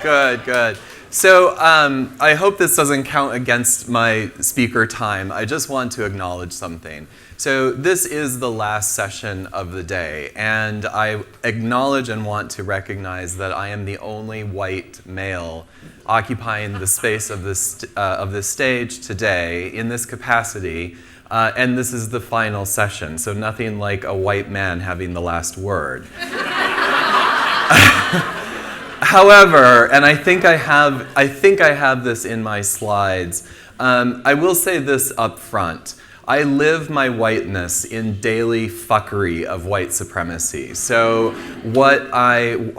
Good. So I hope this doesn't count against my speaker time. I just want to acknowledge something. So this is the last session of the day, and I acknowledge and want to recognize that I am the only white male occupying the space of this stage today in this capacity, and this is the final session, so nothing like a white man having the last word. However, and I think I have this in my slides, I will say this up front. I live my whiteness in daily fuckery of white supremacy. So what I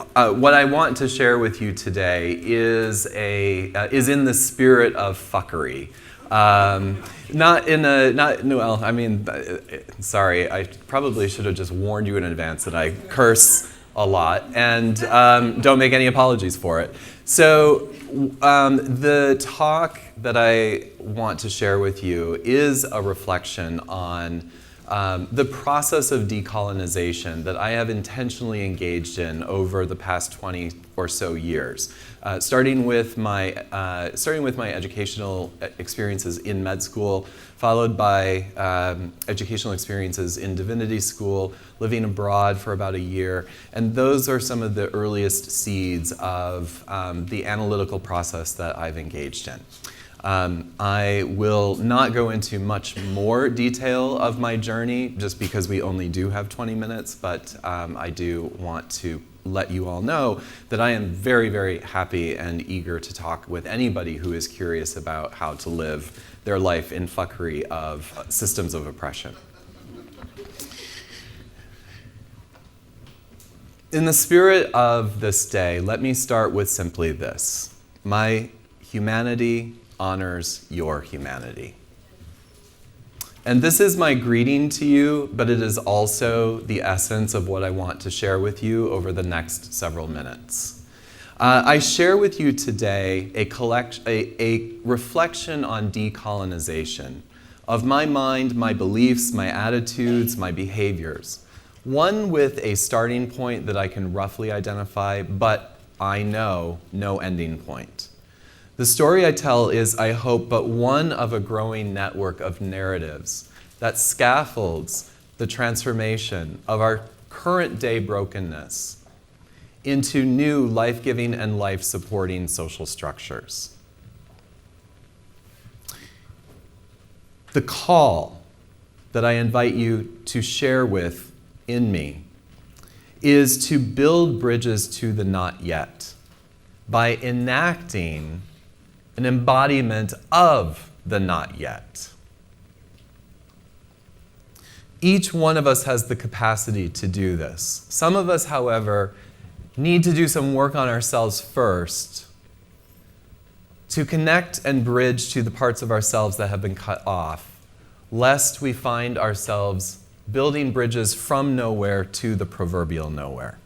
want to share with you today is in the spirit of fuckery. Sorry, I probably should have just warned you in advance that I curse a lot, and don't make any apologies for it. So the talk that I want to share with you is a reflection on the process of decolonization that I have intentionally engaged in over the past 20 or so years, starting with my educational experiences in med school, followed by educational experiences in divinity school, living abroad for about a year, and those are some of the earliest seeds of the analytical process that I've engaged in. I will not go into much more detail of my journey just because we only do have 20 minutes, but I do want to let you all know that I am very, very happy and eager to talk with anybody who is curious about how to live their life in fuckery of systems of oppression. In the spirit of this day, let me start with simply this. My humanity honors your humanity. And this is my greeting to you, but it is also the essence of what I want to share with you over the next several minutes. I share with you today a reflection on decolonization of my mind, my beliefs, my attitudes, my behaviors. One with a starting point that I can roughly identify, but I know no ending point. The story I tell is, I hope, but one of a growing network of narratives that scaffolds the transformation of our current day brokenness into new life-giving and life-supporting social structures. The call that I invite you to share with in me is to build bridges to the not yet by enacting an embodiment of the not yet. Each one of us has the capacity to do this. Some of us, however, need to do some work on ourselves first to connect and bridge to the parts of ourselves that have been cut off, lest we find ourselves building bridges from nowhere to the proverbial nowhere.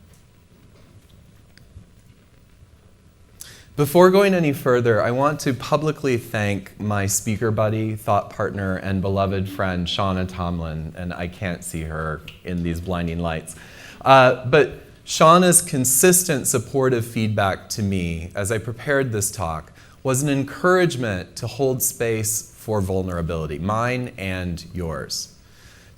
Before going any further, I want to publicly thank my speaker buddy, thought partner, and beloved friend, Shauna Tomlin, and I can't see her in these blinding lights. But Shauna's consistent supportive feedback to me as I prepared this talk was an encouragement to hold space for vulnerability, mine and yours.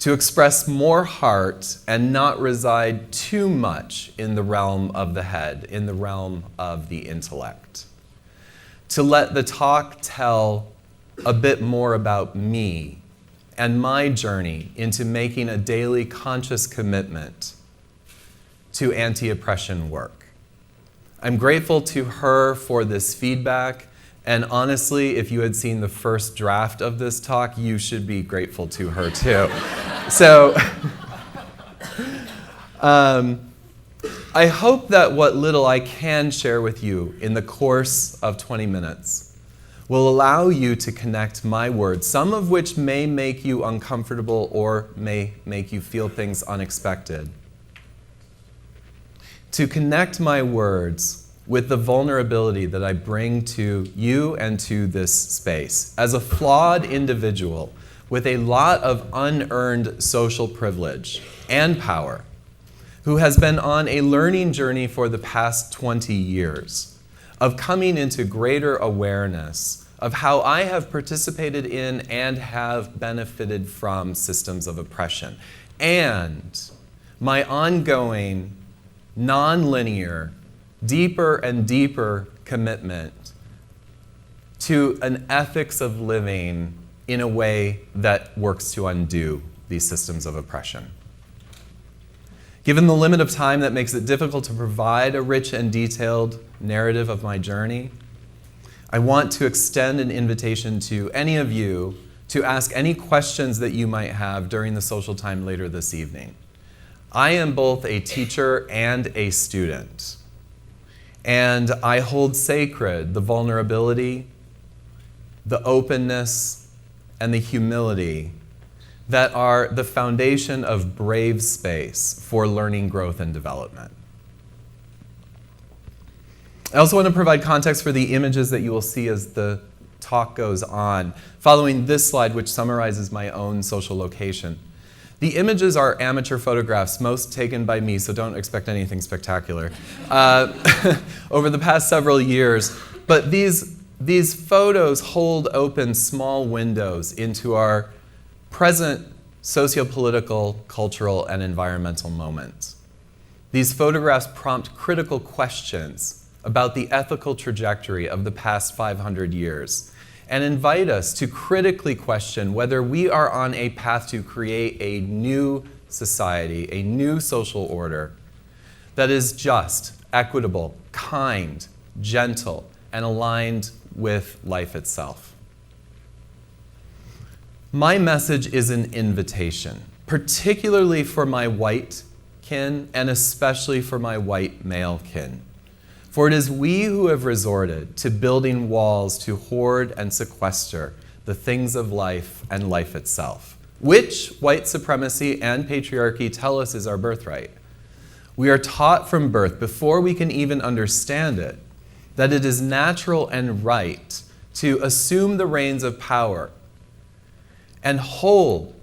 To express more heart and not reside too much in the realm of the head, in the realm of the intellect. To let the talk tell a bit more about me and my journey into making a daily conscious commitment to anti-oppression work. I'm grateful to her for this feedback. And honestly, if you had seen the first draft of this talk, you should be grateful to her too. So, I hope that what little I can share with you in the course of 20 minutes will allow you to connect my words, some of which may make you uncomfortable or may make you feel things unexpected. To connect my words with the vulnerability that I bring to you and to this space. As a flawed individual with a lot of unearned social privilege and power, who has been on a learning journey for the past 20 years of coming into greater awareness of how I have participated in and have benefited from systems of oppression, and my ongoing, non-linear, deeper and deeper commitment to an ethics of living in a way that works to undo these systems of oppression. Given the limit of time that makes it difficult to provide a rich and detailed narrative of my journey, I want to extend an invitation to any of you to ask any questions that you might have during the social time later this evening. I am both a teacher and a student, and I hold sacred the vulnerability, the openness, and the humility that are the foundation of brave space for learning, growth, and development. I also want to provide context for the images that you will see as the talk goes on, following this slide, which summarizes my own social location. The images are amateur photographs, most taken by me, so don't expect anything spectacular, over the past several years. But these photos hold open small windows into our present socio-political, cultural, and environmental moments. These photographs prompt critical questions about the ethical trajectory of the past 500 years and invite us to critically question whether we are on a path to create a new society, a new social order that is just, equitable, kind, gentle, and aligned with life itself. My message is an invitation, particularly for my white kin and especially for my white male kin. For it is we who have resorted to building walls to hoard and sequester the things of life and life itself, which white supremacy and patriarchy tell us is our birthright. We are taught from birth, before we can even understand it, that it is natural and right to assume the reins of power and hold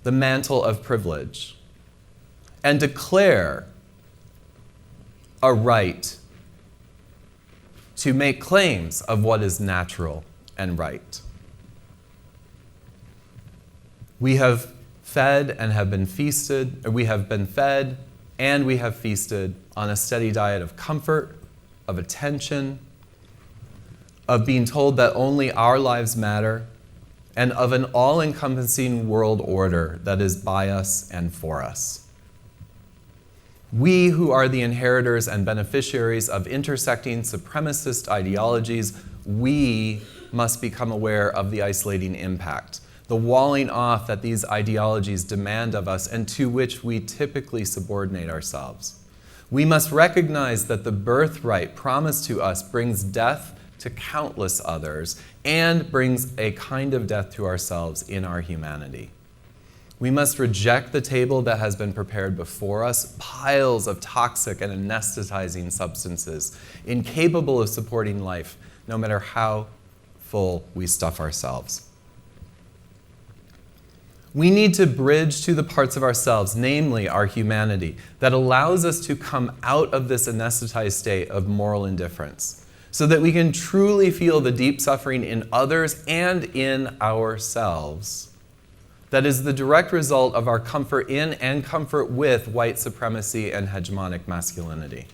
the mantle of privilege and declare a right to make claims of what is natural and right. We have fed and have been feasted, or we have been fed and we have feasted on a steady diet of comfort, of attention, of being told that only our lives matter, and of an all-encompassing world order that is by us and for us. We who are the inheritors and beneficiaries of intersecting supremacist ideologies, we must become aware of the isolating impact, the walling off that these ideologies demand of us and to which we typically subordinate ourselves. We must recognize that the birthright promised to us brings death to countless others and brings a kind of death to ourselves in our humanity. We must reject the table that has been prepared before us, piles of toxic and anesthetizing substances, incapable of supporting life, no matter how full we stuff ourselves. We need to bridge to the parts of ourselves, namely our humanity, that allows us to come out of this anesthetized state of moral indifference, so that we can truly feel the deep suffering in others and in ourselves. That is the direct result of our comfort in and comfort with white supremacy and hegemonic masculinity.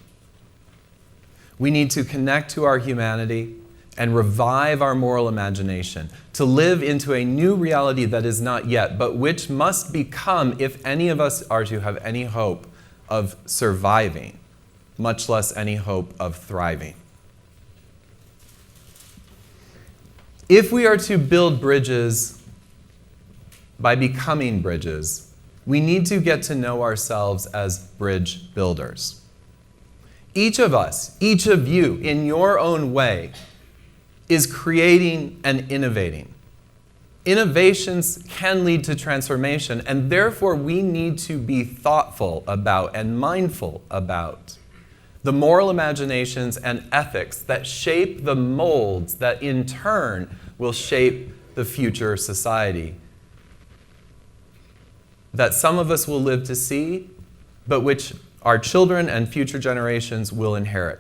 We need to connect to our humanity and revive our moral imagination, to live into a new reality that is not yet, but which must become if any of us are to have any hope of surviving, much less any hope of thriving. If we are to build bridges by becoming bridges, we need to get to know ourselves as bridge builders. Each of us, each of you, in your own way, is creating and innovating. Innovations can lead to transformation, and therefore we need to be thoughtful about and mindful about the moral imaginations and ethics that shape the molds that in turn will shape the future society that some of us will live to see, but which our children and future generations will inherit.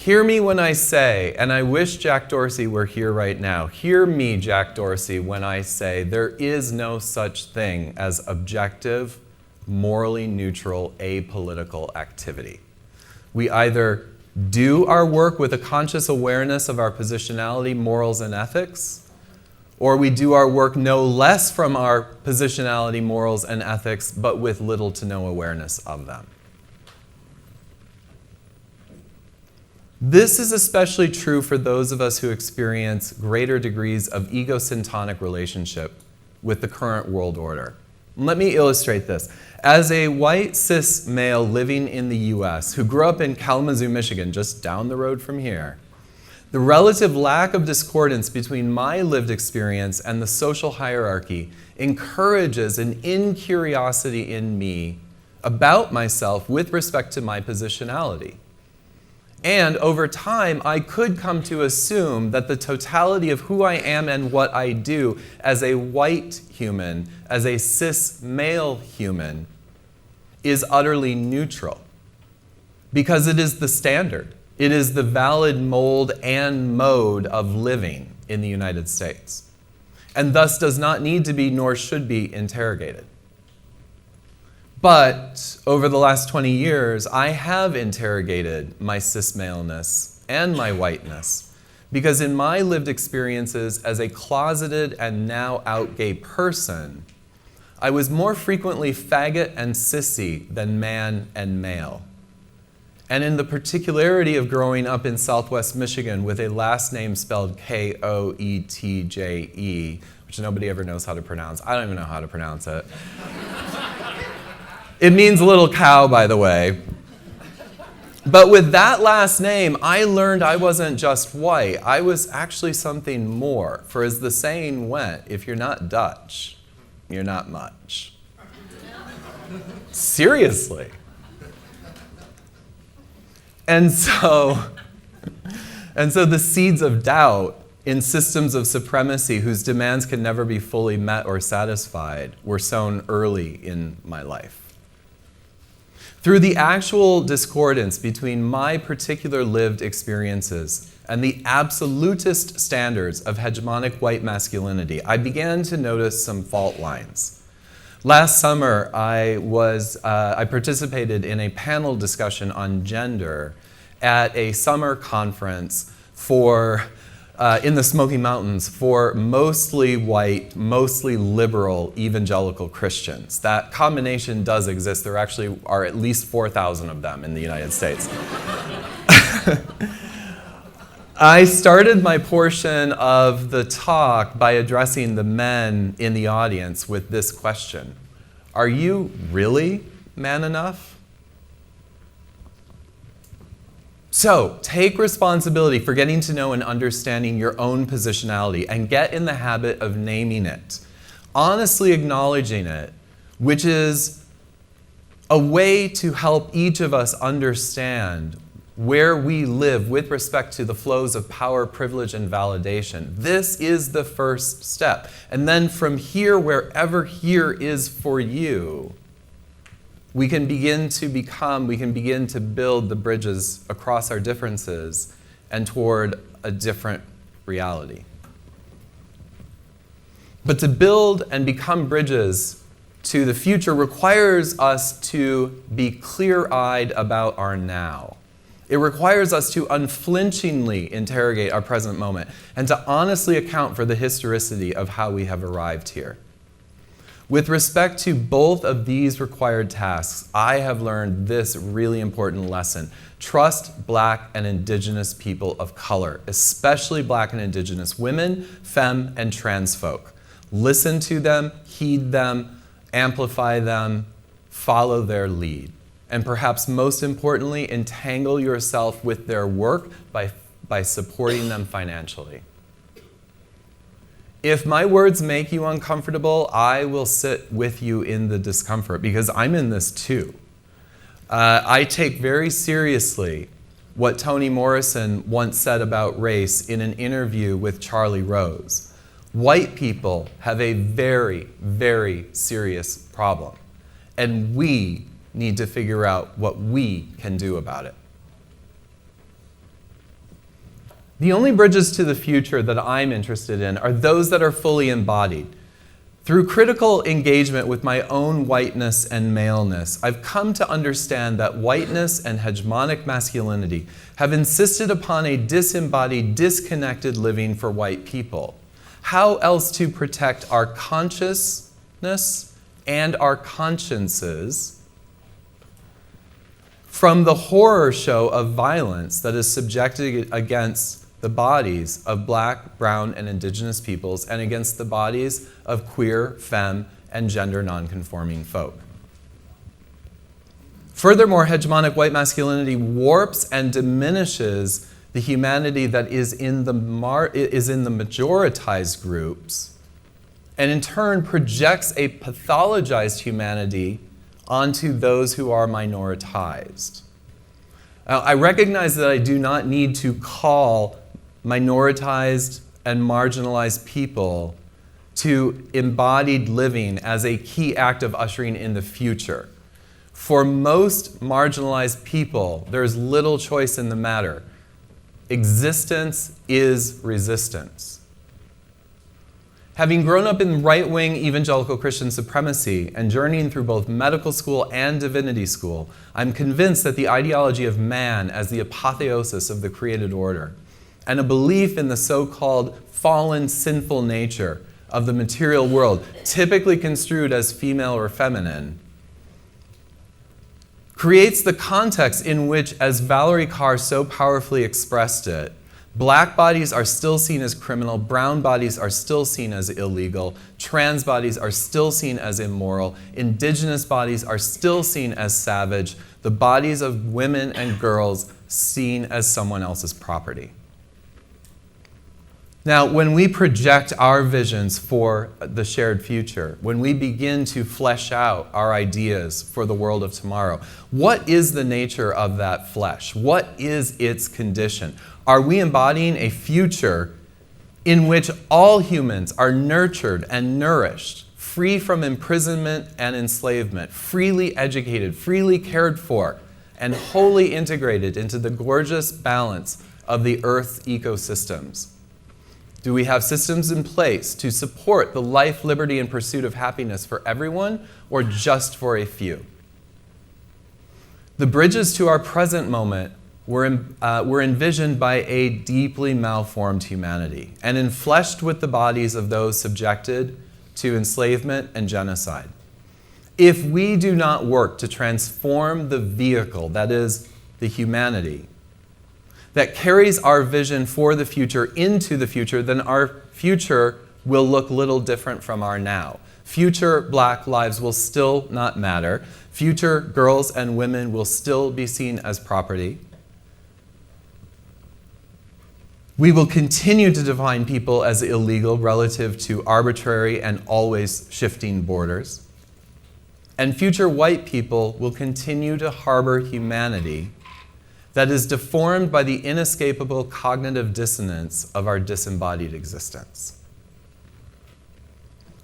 Hear me when I say, and I wish Jack Dorsey were here right now, hear me, Jack Dorsey, when I say there is no such thing as objective, morally neutral, apolitical activity. We either do our work with a conscious awareness of our positionality, morals, and ethics, or we do our work no less from our positionality, morals, and ethics, but with little to no awareness of them. This is especially true for those of us who experience greater degrees of egosyntonic relationship with the current world order. Let me illustrate this. As a white cis male living in the US who grew up in Kalamazoo, Michigan, just down the road from here, the relative lack of discordance between my lived experience and the social hierarchy encourages an incuriosity in me about myself with respect to my positionality. And over time, I could come to assume that the totality of who I am and what I do as a white human, as a cis male human, is utterly neutral. Because it is the standard. It is the valid mold and mode of living in the United States. And thus does not need to be nor should be interrogated. But over the last 20 years, I have interrogated my cis maleness and my whiteness, because in my lived experiences as a closeted and now out gay person, I was more frequently faggot and sissy than man and male. And in the particularity of growing up in Southwest Michigan with a last name spelled Koetje, which nobody ever knows how to pronounce. I don't even know how to pronounce it. It means little cow, by the way. But with that last name, I learned I wasn't just white. I was actually something more. For as the saying went, if you're not Dutch, you're not much. Seriously. And so the seeds of doubt in systems of supremacy whose demands can never be fully met or satisfied were sown early in my life. Through the actual discordance between my particular lived experiences and the absolutist standards of hegemonic white masculinity, I began to notice some fault lines. Last summer, I participated in a panel discussion on gender at a summer conference in the Smoky Mountains for mostly white, mostly liberal evangelical Christians. That combination does exist. There actually are at least 4,000 of them in the United States. I started my portion of the talk by addressing the men in the audience with this question: are you really man enough? So, take responsibility for getting to know and understanding your own positionality and get in the habit of naming it, honestly acknowledging it, which is a way to help each of us understand where we live with respect to the flows of power, privilege, and validation. This is the first step. And then from here, wherever here is for you, we can begin to build the bridges across our differences and toward a different reality. But to build and become bridges to the future requires us to be clear-eyed about our now. It requires us to unflinchingly interrogate our present moment and to honestly account for the historicity of how we have arrived here. With respect to both of these required tasks, I have learned this really important lesson. Trust Black and Indigenous people of color, especially Black and Indigenous women, femme, and trans folk. Listen to them, heed them, amplify them, follow their lead. And perhaps most importantly, entangle yourself with their work by supporting them financially. If my words make you uncomfortable, I will sit with you in the discomfort, because I'm in this too. I take very seriously what Toni Morrison once said about race in an interview with Charlie Rose. White people have a very, very serious problem, and we need to figure out what we can do about it. The only bridges to the future that I'm interested in are those that are fully embodied. Through critical engagement with my own whiteness and maleness, I've come to understand that whiteness and hegemonic masculinity have insisted upon a disembodied, disconnected living for white people. How else to protect our consciousness and our consciences from the horror show of violence that is subjected against the bodies of Black, brown, and indigenous peoples, and against the bodies of queer, femme, and gender nonconforming folk. Furthermore, hegemonic white masculinity warps and diminishes the humanity that is in the majoritized groups, and in turn projects a pathologized humanity onto those who are minoritized. Now, I recognize that I do not need to call minoritized and marginalized people to embodied living as a key act of ushering in the future. For most marginalized people, there's little choice in the matter. Existence is resistance. Having grown up in right-wing evangelical Christian supremacy and journeying through both medical school and divinity school, I'm convinced that the ideology of man as the apotheosis of the created order and a belief in the so-called fallen, sinful nature of the material world, typically construed as female or feminine, creates the context in which, as Valerie Carr so powerfully expressed it, Black bodies are still seen as criminal, brown bodies are still seen as illegal, trans bodies are still seen as immoral, indigenous bodies are still seen as savage, the bodies of women and girls seen as someone else's property. Now, when we project our visions for the shared future, when we begin to flesh out our ideas for the world of tomorrow, what is the nature of that flesh? What is its condition? Are we embodying a future in which all humans are nurtured and nourished, free from imprisonment and enslavement, freely educated, freely cared for, and wholly integrated into the gorgeous balance of the Earth's ecosystems? Do we have systems in place to support the life, liberty, and pursuit of happiness for everyone, or just for a few? The bridges to our present moment were envisioned by a deeply malformed humanity and enfleshed with the bodies of those subjected to enslavement and genocide. If we do not work to transform the vehicle, that is, the humanity, that carries our vision for the future into the future, then our future will look little different from our now. Future Black lives will still not matter. Future girls and women will still be seen as property. We will continue to define people as illegal relative to arbitrary and always shifting borders. And future white people will continue to harbor humanity that is deformed by the inescapable cognitive dissonance of our disembodied existence.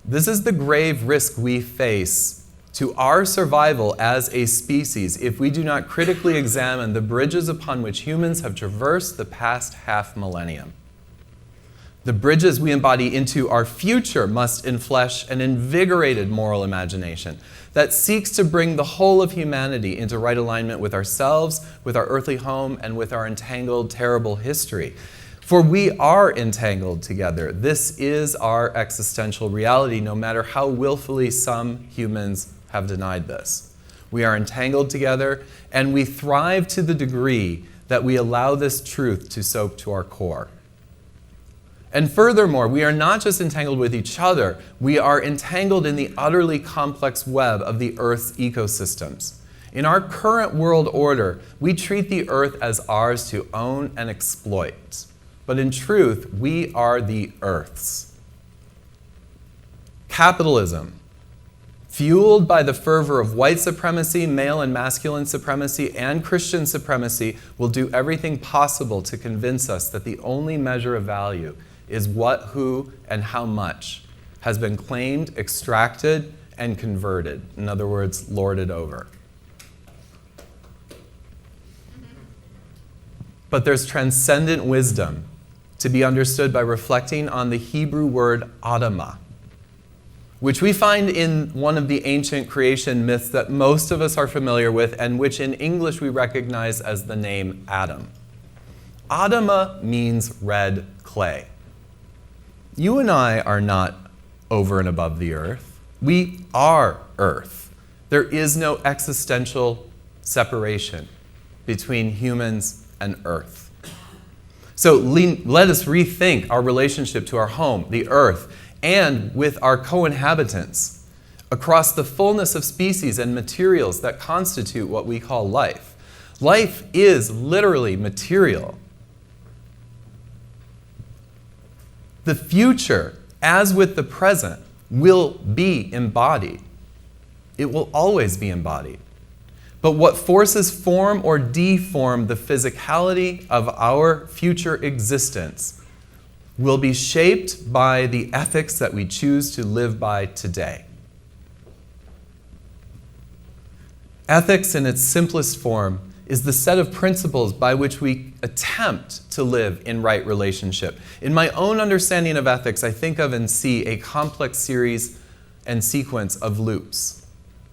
This is the grave risk we face to our survival as a species if we do not critically examine the bridges upon which humans have traversed the past half millennium. The bridges we embody into our future must enflesh an invigorated moral imagination that seeks to bring the whole of humanity into right alignment with ourselves, with our earthly home, and with our entangled, terrible history. For we are entangled together. This is our existential reality, no matter how willfully some humans have denied this. We are entangled together, and we thrive to the degree that we allow this truth to soak to our core. And furthermore, we are not just entangled with each other, we are entangled in the utterly complex web of the Earth's ecosystems. In our current world order, we treat the Earth as ours to own and exploit. But in truth, we are the Earth's. Capitalism, fueled by the fervor of white supremacy, male and masculine supremacy, and Christian supremacy, will do everything possible to convince us that the only measure of value is what, who, and how much has been claimed, extracted, and converted. In other words, lorded over. But there's transcendent wisdom to be understood by reflecting on the Hebrew word Adama, which we find in one of the ancient creation myths that most of us are familiar with and which in English we recognize as the name Adam. Adama means red clay. You and I are not over and above the earth. We are earth. There is no existential separation between humans and earth. So let us rethink our relationship to our home, the earth, and with our co-inhabitants across the fullness of species and materials that constitute what we call life. Life is literally material. The future, as with the present, will be embodied. It will always be embodied. But what forces form or deform the physicality of our future existence will be shaped by the ethics that we choose to live by today. Ethics, in its simplest form, is the set of principles by which we attempt to live in right relationship. In my own understanding of ethics, I think of and see a complex series and sequence of loops,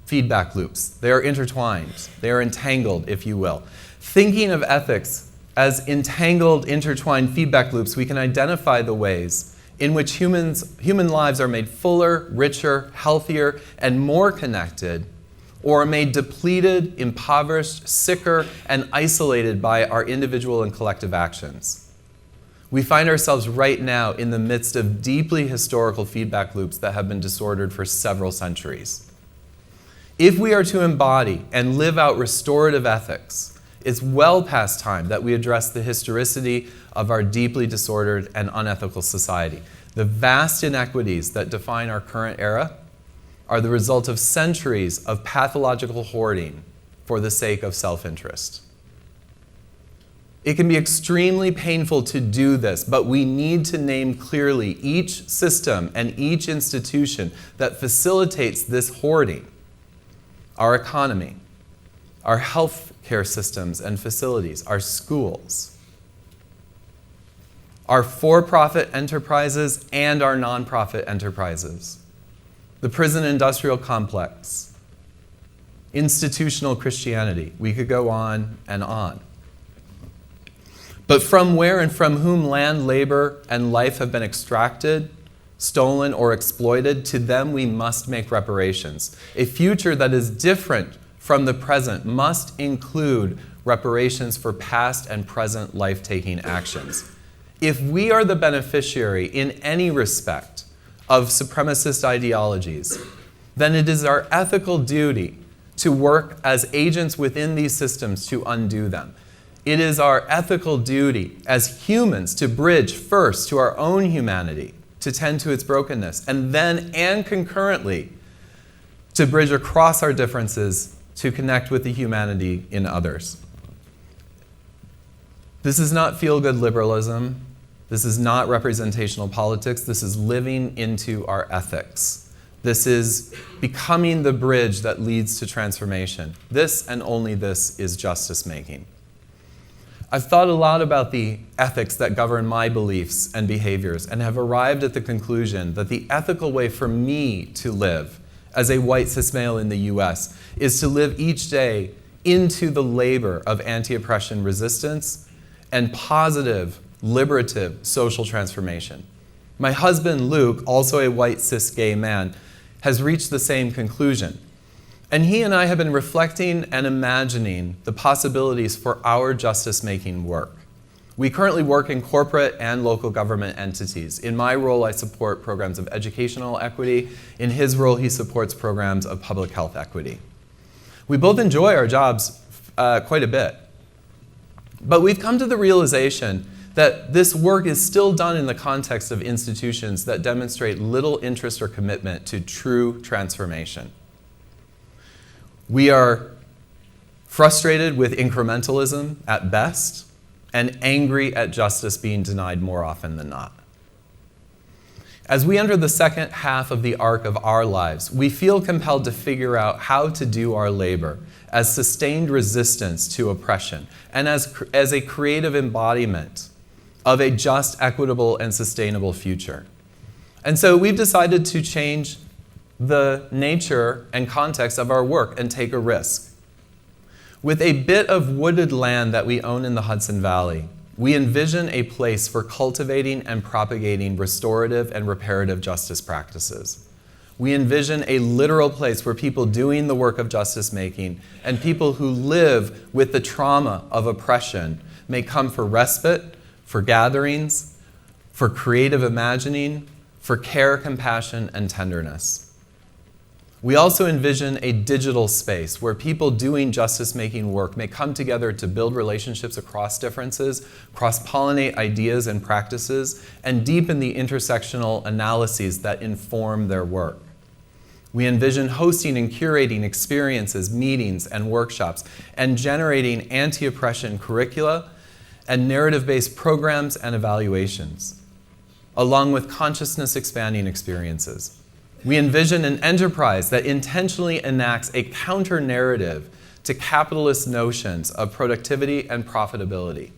feedback loops. They are intertwined. They are entangled, if you will. Thinking of ethics as entangled, intertwined feedback loops, we can identify the ways in which human lives are made fuller, richer, healthier, and more connected, or are made depleted, impoverished, sicker, and isolated by our individual and collective actions. We find ourselves right now in the midst of deeply historical feedback loops that have been disordered for several centuries. If we are to embody and live out restorative ethics, it's well past time that we address the historicity of our deeply disordered and unethical society. The vast inequities that define our current era are the result of centuries of pathological hoarding for the sake of self-interest. It can be extremely painful to do this, but we need to name clearly each system and each institution that facilitates this hoarding. Our economy, our health care systems and facilities, our schools, our for-profit enterprises and our nonprofit enterprises, the prison industrial complex, institutional Christianity. We could go on and on. But from where and from whom land, labor, and life have been extracted, stolen, or exploited, to them we must make reparations. A future that is different from the present must include reparations for past and present life-taking actions. If we are the beneficiary in any respect of supremacist ideologies, then it is our ethical duty to work as agents within these systems to undo them. It is our ethical duty as humans to bridge first to our own humanity, to tend to its brokenness, and then and concurrently to bridge across our differences to connect with the humanity in others. This is not feel-good liberalism. This is not representational politics. This is living into our ethics. This is becoming the bridge that leads to transformation. This and only this is justice-making. I've thought a lot about the ethics that govern my beliefs and behaviors and have arrived at the conclusion that the ethical way for me to live as a white cis male in the US is to live each day into the labor of anti-oppression resistance and positive, liberative social transformation. My husband, Luke, also a white cis gay man, has reached the same conclusion. And he and I have been reflecting and imagining the possibilities for our justice-making work. We currently work in corporate and local government entities. In my role, I support programs of educational equity. In his role, he supports programs of public health equity. We both enjoy our jobs quite a bit. But we've come to the realization that this work is still done in the context of institutions that demonstrate little interest or commitment to true transformation. We are frustrated with incrementalism at best and angry at justice being denied more often than not. As we enter the second half of the arc of our lives, we feel compelled to figure out how to do our labor as sustained resistance to oppression and as a creative embodiment of a just, equitable, and sustainable future. And so we've decided to change the nature and context of our work and take a risk. With a bit of wooded land that we own in the Hudson Valley, we envision a place for cultivating and propagating restorative and reparative justice practices. We envision a literal place where people doing the work of justice making and people who live with the trauma of oppression may come for respite, for gatherings, for creative imagining, for care, compassion, and tenderness. We also envision a digital space where people doing justice-making work may come together to build relationships across differences, cross-pollinate ideas and practices, and deepen the intersectional analyses that inform their work. We envision hosting and curating experiences, meetings, and workshops, and generating anti-oppression curricula and narrative-based programs and evaluations, along with consciousness-expanding experiences. We envision an enterprise that intentionally enacts a counter-narrative to capitalist notions of productivity and profitability,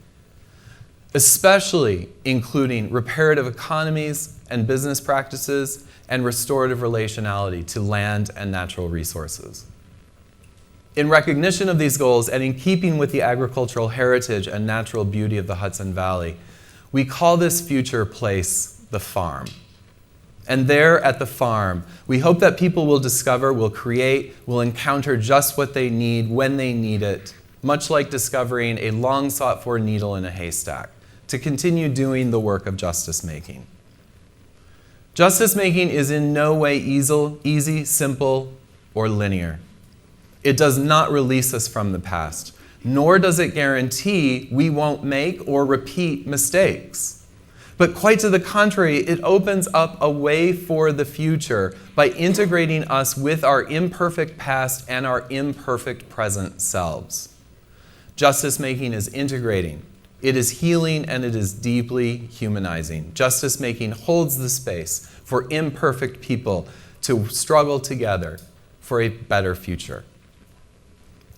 especially including reparative economies and business practices and restorative relationality to land and natural resources. In recognition of these goals and in keeping with the agricultural heritage and natural beauty of the Hudson Valley, we call this future place the farm. And there at the farm, we hope that people will discover, will create, will encounter just what they need when they need it, much like discovering a long sought for needle in a haystack, to continue doing the work of justice making. Justice making is in no way easy, simple, or linear. It does not release us from the past, nor does it guarantee we won't make or repeat mistakes. But quite to the contrary, it opens up a way for the future by integrating us with our imperfect past and our imperfect present selves. Justice making is integrating. It is healing and it is deeply humanizing. Justice making holds the space for imperfect people to struggle together for a better future.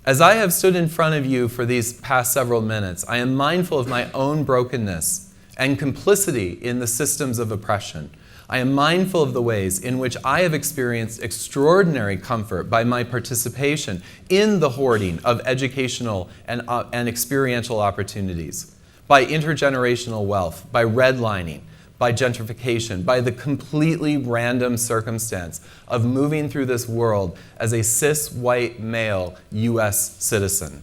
As I have stood in front of you for these past several minutes, I am mindful of my own brokenness and complicity in the systems of oppression. I am mindful of the ways in which I have experienced extraordinary comfort by my participation in the hoarding of educational and experiential opportunities, by intergenerational wealth, by redlining, by gentrification, by the completely random circumstance of moving through this world as a cis white male US citizen.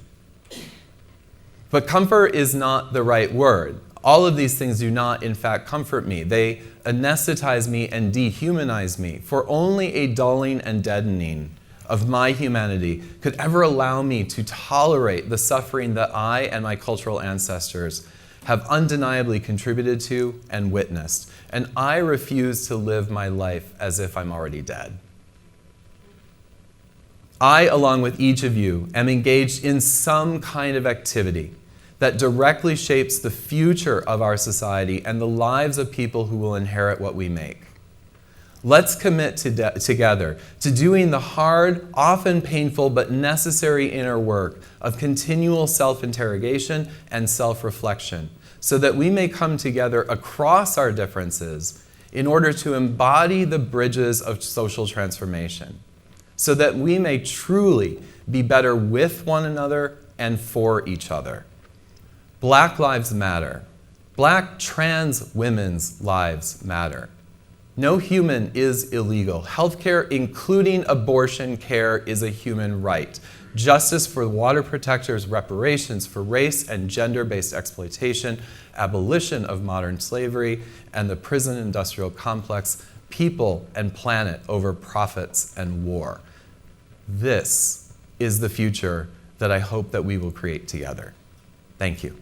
But comfort is not the right word. All of these things do not, in fact, comfort me. They anesthetize me and dehumanize me, for only a dulling and deadening of my humanity could ever allow me to tolerate the suffering that I and my cultural ancestors have undeniably contributed to and witnessed. And I refuse to live my life as if I'm already dead. I, along with each of you, am engaged in some kind of activity that directly shapes the future of our society and the lives of people who will inherit what we make. Let's commit together to doing the hard, often painful, but necessary inner work of continual self-interrogation and self-reflection, so that we may come together across our differences in order to embody the bridges of social transformation, so that we may truly be better with one another and for each other. Black lives matter. Black trans women's lives matter. No human is illegal. Healthcare, including abortion care, is a human right. Justice for water protectors, reparations for race and gender-based exploitation, abolition of modern slavery, and the prison industrial complex, people and planet over profits and war. This is the future that I hope that we will create together. Thank you.